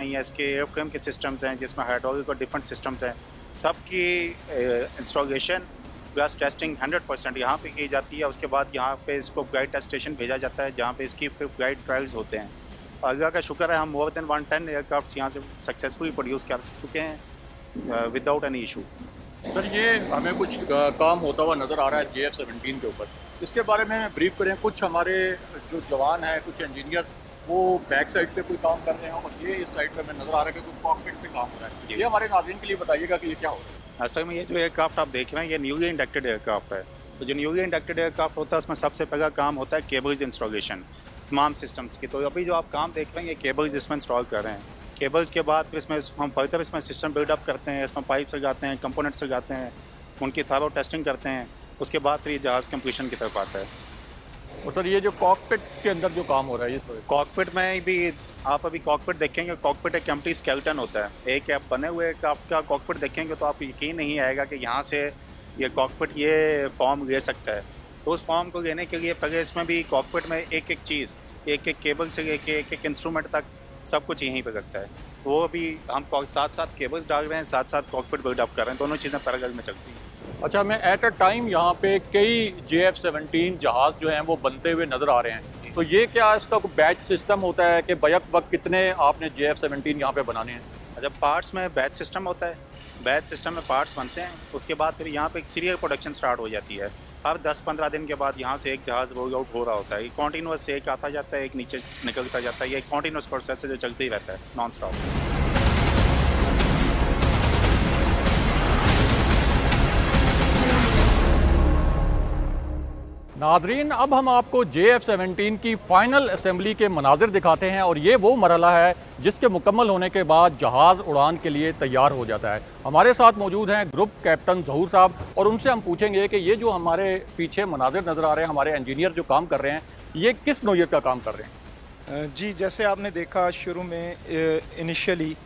नहीं है, इसके एयरफ्रेम के सिस्टम्स हैं जिसमें हाइड्रोलिक और डिफरेंट सिस्टम्स हैं, सबकी इंस्टॉलेशन प्लस टेस्टिंग 100% यहाँ पे की जाती है। उसके बाद यहाँ पे इसको फ्लाइट टेस्ट स्टेशन भेजा जाता है जहाँ पे इसकी फिर फ्लाइट ट्रायल्स होते हैं। और अल्लाह का शुक्र है हम मोर देन 110 एयरक्राफ्ट यहाँ से सक्सेसफुली प्रोड्यूस कर चुके हैं विदाउट एनी इशू। सर ये हमें कुछ काम होता हुआ नज़र आ रहा है JF-17 के ऊपर, इसके बारे में ब्रीफ करें। कुछ हमारे जो जवान हैं, कुछ इंजीनियर वो बैक साइड पे कोई काम कर रहे हैं और ये इस साइड पे हमें नज़र आ रहा है कि कोई कॉकपिट पे काम हो रहा है। ये हमारे नाज़रीन के लिए बताइएगा कि ये क्या हो रहा है। असल में ये जो एयरक्राफ्ट आप देख रहे हैं ये न्यूली इंडक्टेड एयरक्राफ्ट है। तो जो न्यूली इंडक्टेड एयरक्राफ्ट होता है उसमें सबसे पहला काम होता है केबल्स इंस्टॉलेशन तमाम सिस्टम्स की। तो अभी जो आप काम देख रहे हैं ये केबल्स इसमें इंस्टॉल कर रहे हैं। केबल्स के बाद फिर इसमें हम फर्दर इसमें सिस्टम बिल्डअप करते हैं, इसमें पाइप्स लगाते हैं, कंपोनेंट्स लगाते हैं, उनकी थॉरो टेस्टिंग करते हैं। उसके बाद फिर ये जहाज़ कंप्लीशन की तरफ आता है। और सर ये जो कॉकपिट के अंदर जो काम हो रहा है ये कॉकपिट में भी आप अभी कॉकपिट देखेंगे, कॉकपिट एक एम्प्टी स्केलेटन होता है। एक आप बने हुए आपका कॉकपिट देखेंगे तो आप यकीन नहीं आएगा कि यहाँ से ये कॉकपिट ये फॉर्म ले सकता है। तो उस फॉर्म को लेने के लिए पहले इसमें भी कॉकपिट में एक एक चीज़, एक एक केबल से लेके एक एक इंस्ट्रूमेंट तक सब कुछ यहीं पे लगता है। वो अभी हम साथ साथ केबल्स डाल रहे हैं, साथ साथ कॉकपिट बिल्डअप कर रहे हैं, दोनों चीज़ें पैरेलल में चलती हैं। अच्छा, मैं एट अ टाइम यहाँ पे कई JF-17 जहाज़ जो हैं वो बनते हुए नज़र आ रहे हैं। तो ये क्या इसका कोई बैच सिस्टम होता है कि बैक वक्त कितने आपने JF-17 यहाँ पे बनाने हैं? अच्छा, पार्ट्स में बैच सिस्टम होता है। बैच सिस्टम में पार्ट्स बनते हैं, उसके बाद फिर यहाँ पे एक सीरियल प्रोडक्शन स्टार्ट हो जाती है। हर 10-15 दिन के बाद यहाँ से एक जहाज़ रोल आउट हो रहा होता है। कॉन्टीन्यूस एक आता जाता है, एक नीचे निकलता जाता है। ये कॉन्टीन्यूस प्रोसेस है जो चलते ही रहता है नॉन स्टॉप। नाजरीन, अब हम आपको JF-17 की फ़ाइनल असेंबली के मनाजिर दिखाते हैं और ये वो मरहला है जिसके मुकम्मल होने के बाद जहाज़ उड़ान के लिए तैयार हो जाता है। हमारे साथ मौजूद हैं ग्रुप कैप्टन ज़हूर साहब और उनसे हम पूछेंगे कि ये जो हमारे पीछे मनाजिर नज़र आ रहे हैं, हमारे इंजीनियर जो काम कर रहे हैं, ये किस नौइयत का काम कर रहे हैं? जी, जैसे आपने देखा शुरू में इनिशियली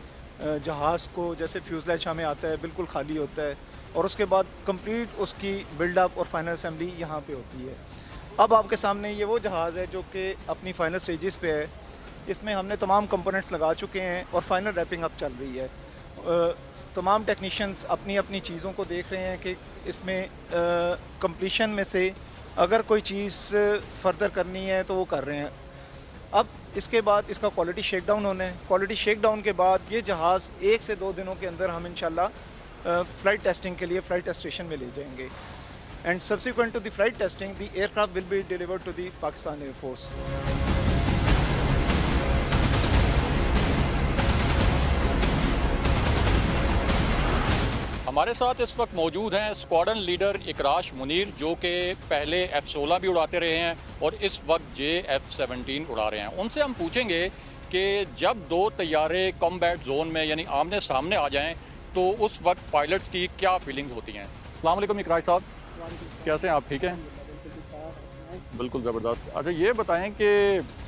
जहाज़ को जैसे फ्यूज़लेज हमें आता है बिल्कुल खाली होता है और उसके बाद कंप्लीट उसकी बिल्डअप और फाइनल असेंबली यहाँ पे होती है। अब आपके सामने ये वो जहाज़ है जो कि अपनी फाइनल स्टेजेस पे है। इसमें हमने तमाम कंपोनेंट्स लगा चुके हैं और फाइनल रैपिंग अप चल रही है। तमाम टेक्नीशियंस अपनी अपनी चीज़ों को देख रहे हैं कि इसमें कंप्लीशन में से अगर कोई चीज़ फर्दर करनी है तो वो कर रहे हैं। अब इसके बाद इसका क्वालिटी शेकडाउन होना है। क्वालिटी शेकडाउन के बाद ये जहाज़ 1 से 2 दिनों के अंदर हम इंशाल्लाह फ्लाइट टेस्टिंग के लिए फ्लाइट टेस्ट स्टेशन में ले जाएंगे and subsequent to the flight testing the aircraft will be delivered to the Pakistan air force. हमारे साथ इस वक्त मौजूद हैं स्क्वाड्रन लीडर इकराश मुनीर, जो कि पहले F-16 भी उड़ाते रहे हैं और इस वक्त JF-17 उड़ा रहे हैं। उनसे हम पूछेंगे कि जब दो तैयारे कॉम्बैट जोन में यानी आमने सामने आ जाएं तो उस वक्त पायलट्स की क्या फीलिंग्स होती हैं। अस्सलाम वालेकुम इकराश साहब, कैसे हैं आप? ठीक हैं, बिल्कुल ज़बरदस्त। अच्छा, ये बताएं कि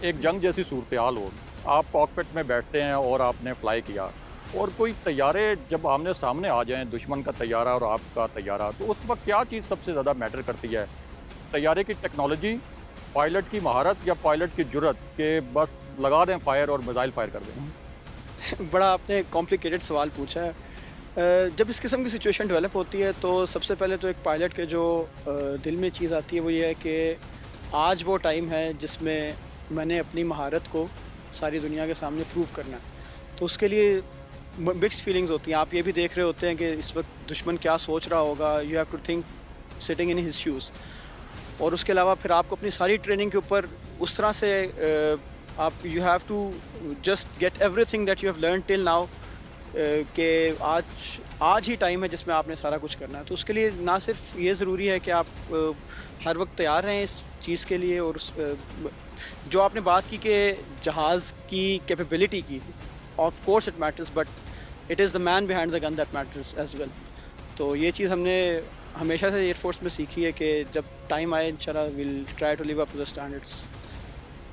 एक जंग जैसी सूरत हाल हो, आप कॉकपिट में बैठते हैं और आपने फ्लाई किया और कोई तैयारे जब आमने सामने आ जाएं, दुश्मन का तैयारा और आपका तैयारा, तो उस वक्त क्या चीज़ सबसे ज़्यादा मैटर करती है? तैयारे की टेक्नोलॉजी, पायलट की महारत या पायलट की जुर्रत कि बस लगा दें फायर और मिसाइल फायर कर दें? बड़ा आपने कॉम्प्लिकेटेड सवाल पूछा है। जब इस किस्म की सिचुएशन डेवलप होती है तो सबसे पहले तो एक पायलट के जो दिल में चीज़ आती है वो ये है कि आज वो टाइम है जिसमें मैंने अपनी महारत को सारी दुनिया के सामने प्रूव करना है। तो उसके लिए मिक्स्ड फीलिंग्स होती हैं। आप ये भी देख रहे होते हैं कि इस वक्त दुश्मन क्या सोच रहा होगा। You have to think sitting in his shoes. और उसके अलावा फिर आपको अपनी सारी ट्रेनिंग के ऊपर उस तरह से आप you have to just get everything that you have learn till now कि आज ही टाइम है जिसमें आपने सारा कुछ करना है। तो उसके लिए ना सिर्फ ये ज़रूरी है कि आप हर वक्त तैयार रहें इस चीज़ के लिए, और जो आपने बात की कि जहाज़ की कैपेबिलिटी की, of course it matters, but it is the man behind the gun that matters as well. तो ये चीज़ हमने हमेशा से एयरफोर्स में सीखी है कि जब टाइम आए इंशाल्लाह will try to live up to the standards.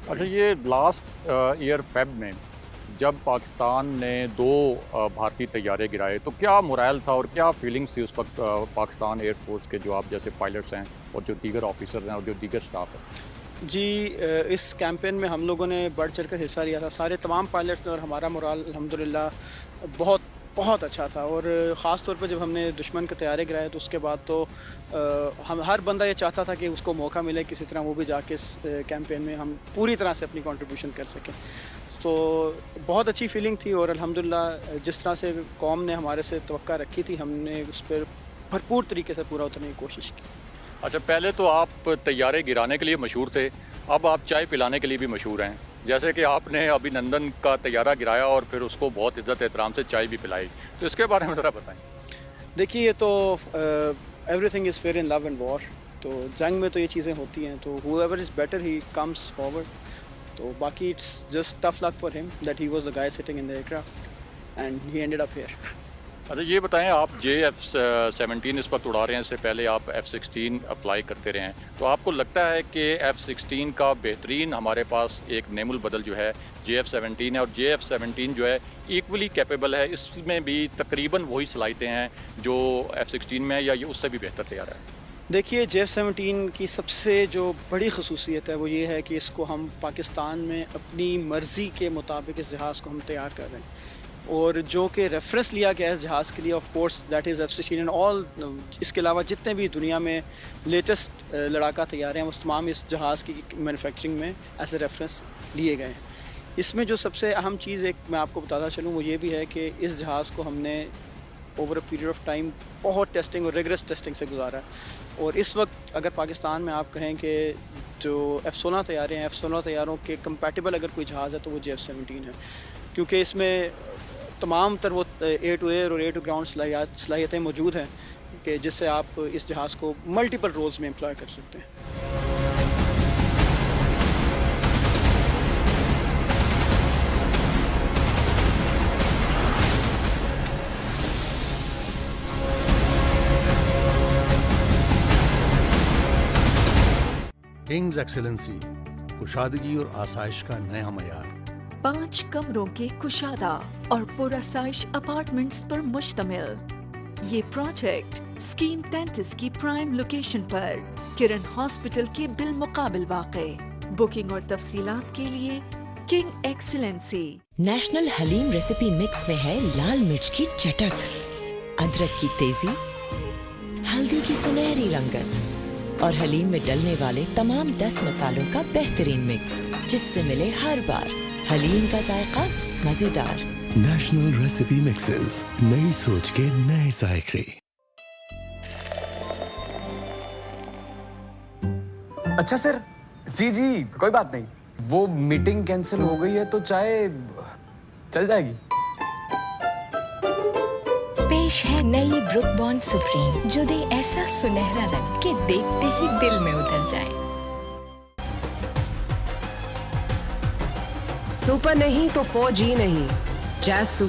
अच्छा, ये लास्ट ईयर फेब में जब पाकिस्तान ने 2 भारतीय तैयारे गिराए तो क्या मोरल था और क्या फीलिंग्स थी उस वक्त पाकिस्तान एयरफोर्स के जो आप जैसे पायलट्स हैं और जो दीगर ऑफिसर्स हैं और जो दीगर स्टाफ है? जी इस कैंपेन में हम लोगों ने बढ़ चढ़कर हिस्सा लिया था, सारे तमाम पायलट्स ने, और हमारा मोराल अल्हम्दुलिल्लाह बहुत बहुत अच्छा था। और ख़ास तौर पर जब हमने दुश्मन के तैयारे गिराए तो उसके बाद तो हम हर बंदा ये चाहता था कि उसको मौका मिले किसी तरह वो भी जाके इस कैंपेन में हम पूरी तरह से अपनी कंट्रीब्यूशन कर सकें। तो बहुत अच्छी फीलिंग थी, और अल्हम्दुलिल्लाह जिस तरह से कौम ने हमारे से तवक्का रखी थी, हमने उस पर भरपूर तरीके से पूरा उतरने की कोशिश की। अच्छा, पहले तो आप तैयारे गिराने के लिए मशहूर थे, अब आप चाय पिलाने के लिए भी मशहूर हैं। जैसे कि आपने अभिनंदन का तैयारा गिराया और फिर उसको बहुत इज़्ज़त एहतराम से चाय भी पिलाई, तो इसके बारे में ज़रा बताएं। देखिए, ये तो everything is fair in love and war, तो जंग में तो ये चीज़ें होती हैं, तो whoever is better he comes forward. तो बाकी it's just tough luck for him that he was the guy sitting in the aircraft and he ended up here. अच्छा, ये बताएं, आप JF-17 इस वक्त उड़ा रहे हैं, इससे पहले आप F-16 अप्लाई करते रहे हैं, तो आपको लगता है कि F-16 का बेहतरीन हमारे पास एक नेमुल बदल जो है JF-17 है, और JF-17 जो है इक्वली कैपेबल है, इसमें भी तकरीबन वही सलाहियतें हैं जो F-16 में है, या ये उससे भी बेहतर तैयार है? देखिए, JF-17 की सबसे जो बड़ी खसूसियत है वो ये है कि इसको हम पाकिस्तान में अपनी मर्ज़ी के मुताबिक इस जहाज़ को हम तैयार कर रहे हैं, और जो कि रेफरेंस लिया गया है इस जहाज़ के लिए, of course that is F-16 and all. इसके अलावा जितने भी दुनिया में लेटेस्ट लड़ाका तैयार हैं, वो तमाम इस जहाज़ की मैन्युफैक्चरिंग में एज ए रेफरेंस लिए गए हैं। इसमें जो सबसे अहम चीज़ एक मैं आपको बताता चलूँ वो ये भी है कि इस जहाज़ को हमने over a period of time बहुत टेस्टिंग और रिगरस टेस्टिंग से गुजारा है। और इस वक्त अगर पाकिस्तान में आप कहें कि जो F-16 तैयारे हैं, F-16 तैयारों के कंपैटिबल अगर कोई जहाज़ है तो वो JF-17 है, क्योंकि इसमें तमाम तर वो एयर टू एयर और एयर टू ग्राउंड सलाहियतें मौजूद हैं कि जिससे आप इस जहाज़ को मल्टीपल रोल्स में एम्प्लॉय कर सकते हैं। किंग्स एक्सेलेंसी, कुशादगी और आसाइश का नया मयार। 5 कमरों के कुशादा और पुरआसाइश अपार्टमेंट्स पर मुश्तमिल ये प्रोजेक्ट स्कीम 33 की प्राइम लोकेशन पर किरण हॉस्पिटल के बिल मुकाबिल वाक़े। बुकिंग और तफसीलात के लिए king excellency. National haleem recipe mix में है लाल मिर्च की चटक, अदरक की तेजी, हल्दी की सुनहरी रंगत और हलीम में डलने वाले तमाम 10 मसालों का बेहतरीन मिक्स, जिससे मिले हर बार हलीम का जायका मजेदार। नेशनल रेसिपी मिक्सेस, नई सोच के नए जायके। अच्छा सर, जी कोई बात नहीं, वो मीटिंग कैंसिल हो गई है तो चाय चल जाएगी। पेश है नई ब्रुक बॉन्ड सुप्रीम, जो दे ऐसा सुनहरा रंग कि देखते ही दिल में उतर जाए। सुपर नहीं तो 4G नहीं, जैज़ सुपर